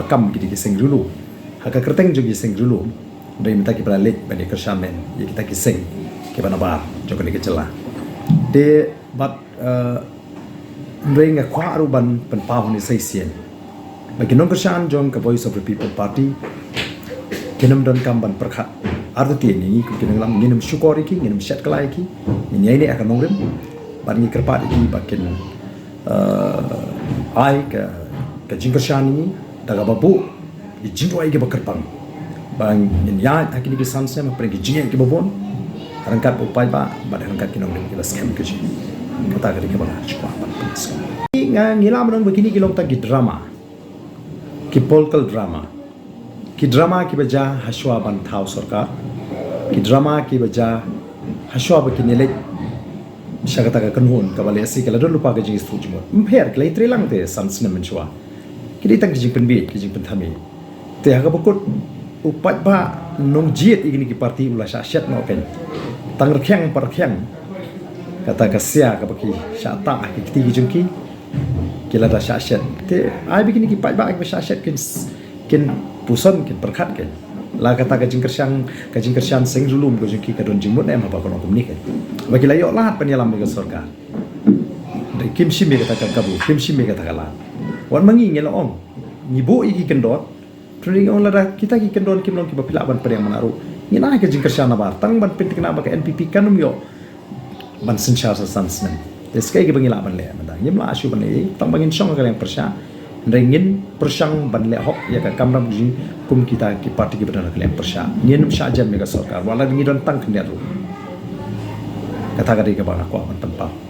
pakam kita kiseng dulu haka kerteng juga kiseng dulu dari minta kita balik bani kersyamen ya kita kiseng kita nabar joko ni kecela de but ndeng kwa aruban penpau ni saisien bagi non kersyan jong ke Voice of the People Party kinam dan kamban perkhat arti ni kinam lam nginam syukuri ki nginam syat kelai ki ni ini akan nongrim bani kerpat ki bakin ai ke jingkersyan ini daga babu di jingwai ke bakerpang bang in ya akini ke sanse ma pergi jingai ke babon harangkat upai ba bad harangkat kinong ke scam ke ji kata ke bala chwa ngila menang begini kilong tagi drama ki political drama ki baja haswa ban thau sarkar ki drama ki baja haswa ba ki nilai syagata ka kanhun ka bale asi kala don lupa ka jing stu jmo mpher klai trelang te sansna menchwa kini tang kijing penbit kijing penthami te ha ka bukut upat ba nong jiet igini ki parti ula syat no ken tang rkhyang parkhyang kata kasya ka baki syata ki ti kijing ki kila da syat te ai begini ki pat ba ki syat ken puson ken perkhat ken la kata ka jingkersyan sing julum ko jingki ka don jingmut em apa kono kum ni ken bagi layo lat penyalam ke surga de kim shime kata ka kabu kim shime kata kala wan mangi ngelo om nyibu iki kendot tring on la kita ki kendon kim long ki bapila ban pereng manaru ngina ka jingkersyan bar tang ban pentik na ba ka NPP kanum yo ban senchar sa sansmen deskai ki bangila ban le manda nyimla asu ban le tang bangin song ka leng persya rengin persang ban le hok ya ka kamram ji kum kita ki parti ki badana klem persya nyen syajan mega sarkar wala ngi don tang kenyaru kata ka di ka bang aku ban tempat